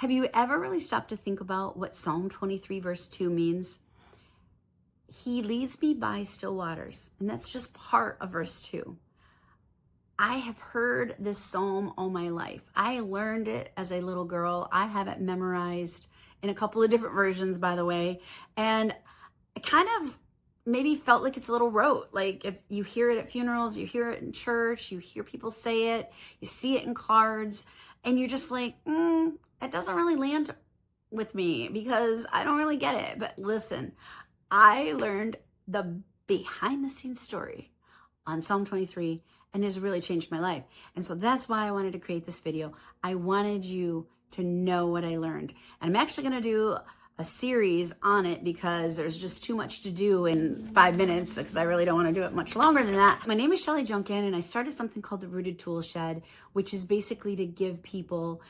Have you ever really stopped to think about what Psalm 23 verse 2 means? He leads me by still waters, and that's just part of verse 2. I have heard this psalm all my life. I learned it as a little girl. I have it memorized in a couple of different versions, by the way, and I kind of maybe felt like it's a little rote. Like if you hear it at funerals, you hear it in church, you hear people say it, you see it in cards, and you're just like, it doesn't really land with me because I don't really get it. But listen, I learned the behind the scenes story on Psalm 23 and it's really changed my life. And so that's why I wanted to create this video. I wanted you to know what I learned. And I'm actually going to do a series on it because there's just too much to do in 5 minutes because I really don't want to do it much longer than that. My name is Shelly Junkin and I started something called the Rooted Tool Shed, which is basically to give people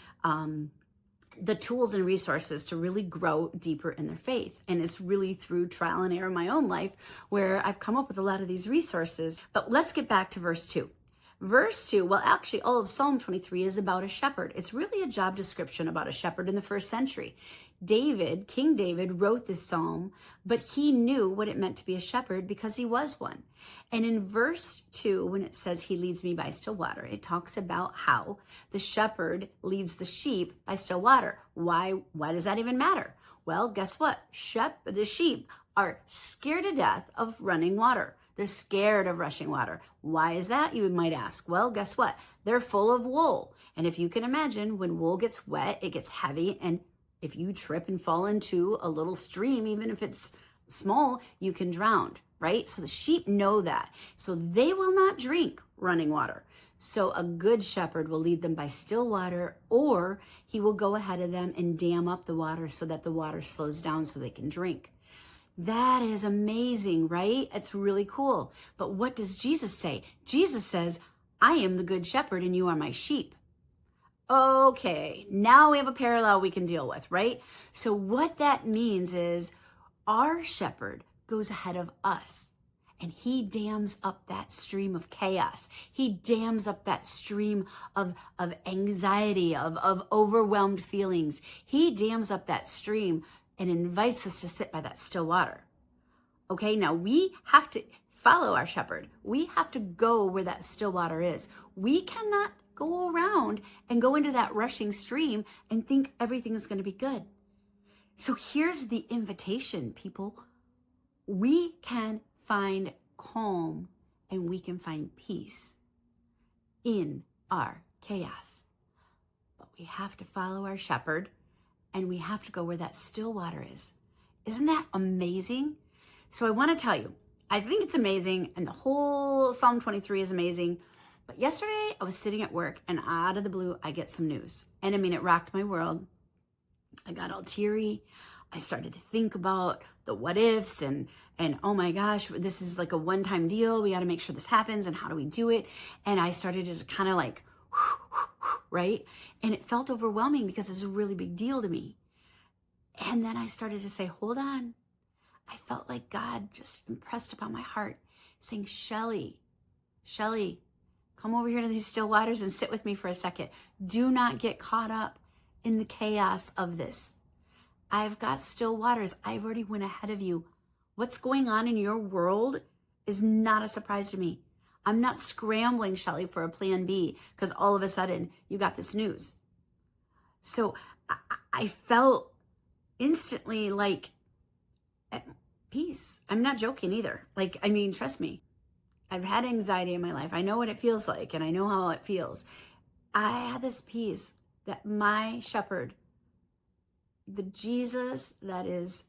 the tools and resources to really grow deeper in their faith. And it's really through trial and error in my own life where I've come up with a lot of these resources. But let's get back to verse 2. Verse 2, well, actually, all of Psalm 23 is about a shepherd. It's really a job description about a shepherd in the first century. King David wrote this psalm, but he knew what it meant to be a shepherd because he was one. And in verse 2, when it says he leads me by still water, it talks about how the shepherd leads the sheep by still water. Why does that even matter? Well, guess what? The sheep are scared to death of running water. They're scared of rushing water. Why is that, you might ask? Well, guess what? They're full of wool. And if you can imagine, when wool gets wet, it gets heavy. And if you trip and fall into a little stream, even if it's small, you can drown, right? So the sheep know that. So they will not drink running water. So a good shepherd will lead them by still water, or he will go ahead of them and dam up the water so that the water slows down so they can drink. That is amazing, right? It's really cool. But what does Jesus say? Jesus says, I am the good shepherd and you are my sheep. Okay, now we have a parallel we can deal with, right? So what that means is our shepherd goes ahead of us and he dams up that stream of chaos. He dams up that stream of anxiety, of overwhelmed feelings. He dams up that stream and invites us to sit by that still water. Okay, now we have to follow our shepherd. We have to go where that still water is. We cannot go around and go into that rushing stream and think everything's going to be good. So here's the invitation, people. We can find calm and we can find peace in our chaos. But we have to follow our shepherd and we have to go where that still water is. Isn't that amazing? So I want to tell you, I think it's amazing and the whole Psalm 23 is amazing. But yesterday I was sitting at work and out of the blue, I get some news. And I mean, it rocked my world. I got all teary. I started to think about the what ifs and oh my gosh, this is like a one-time deal. We got to make sure this happens and how do we do it? And I started to kind of like, right? And it felt overwhelming because it's a really big deal to me. And then I started to say, hold on. I felt like God just impressed upon my heart saying, Shelly, come over here to these still waters and sit with me for a second. Do not get caught up in the chaos of this. I've got still waters. I've already went ahead of you. What's going on in your world is not a surprise to me. I'm not scrambling, Shelly, for a plan B because all of a sudden you got this news. So I felt instantly like at peace. I'm not joking either. Like, I mean, trust me. I've had anxiety in my life. I know what it feels like and I know how it feels. I had this peace that my shepherd, the Jesus that is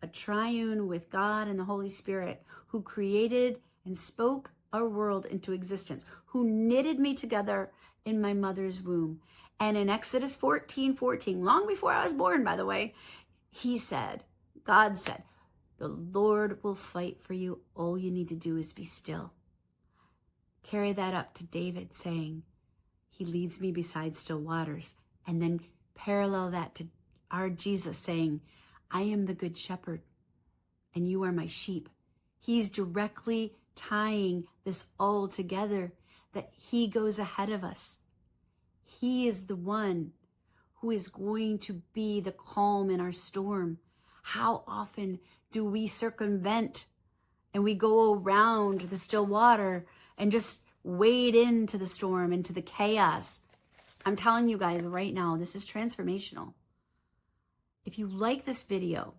a triune with God and the Holy Spirit, who created and spoke our world into existence, who knitted me together in my mother's womb. And in Exodus 14:14, long before I was born, by the way, God said, the Lord will fight for you. All you need to do is be still. Carry that up to David saying, he leads me beside still waters. And then parallel that to our Jesus saying, I am the good shepherd and you are my sheep. He's directly tying this all together, that he goes ahead of us. He is the one who is going to be the calm in our storm. How often do we circumvent and we go around the still water and just wade into the storm, into the chaos? I'm telling you guys right now, this is transformational. If you like this video,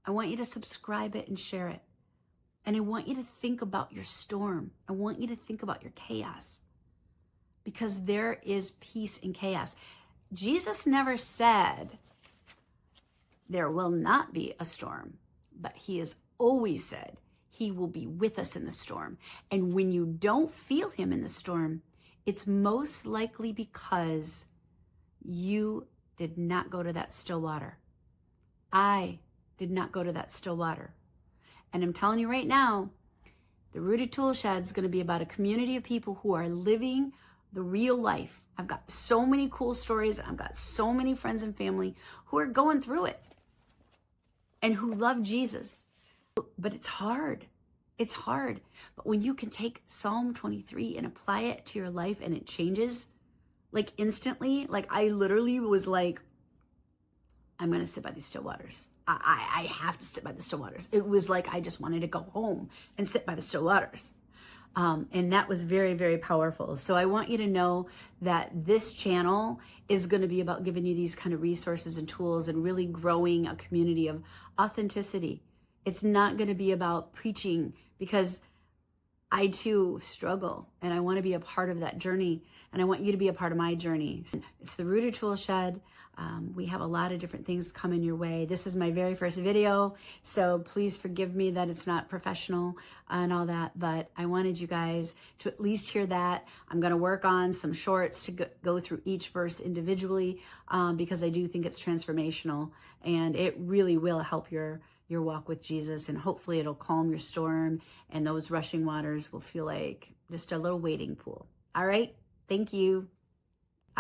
I want you to subscribe it and share it. And I want you to think about your storm. I want you to think about your chaos, because there is peace in chaos. Jesus never said there will not be a storm, but he has always said he will be with us in the storm. And when you don't feel him in the storm, it's most likely because you did not go to that still water. I did not go to that still water. And I'm telling you right now, the Rooted Tool Shed is going to be about a community of people who are living the real life. I've got so many cool stories. I've got so many friends and family who are going through it and who love Jesus. But it's hard. It's hard. But when you can take Psalm 23 and apply it to your life and it changes, like instantly, like I literally was like, I'm going to sit by these still waters. I have to sit by the still waters. It was like I just wanted to go home and sit by the still waters. And that was very, very powerful. So I want you to know that this channel is going to be about giving you these kind of resources and tools and really growing a community of authenticity. It's not going to be about preaching, because I too struggle and I want to be a part of that journey, and I want you to be a part of my journey. It's the Rooted Tool Shed. We have a lot of different things coming your way. This is my very first video, so please forgive me that it's not professional and all that, but I wanted you guys to at least hear that. I'm going to work on some shorts to go through each verse individually, because I do think it's transformational, and it really will help your walk with Jesus, and hopefully it'll calm your storm, and those rushing waters will feel like just a little wading pool. All right? Thank you.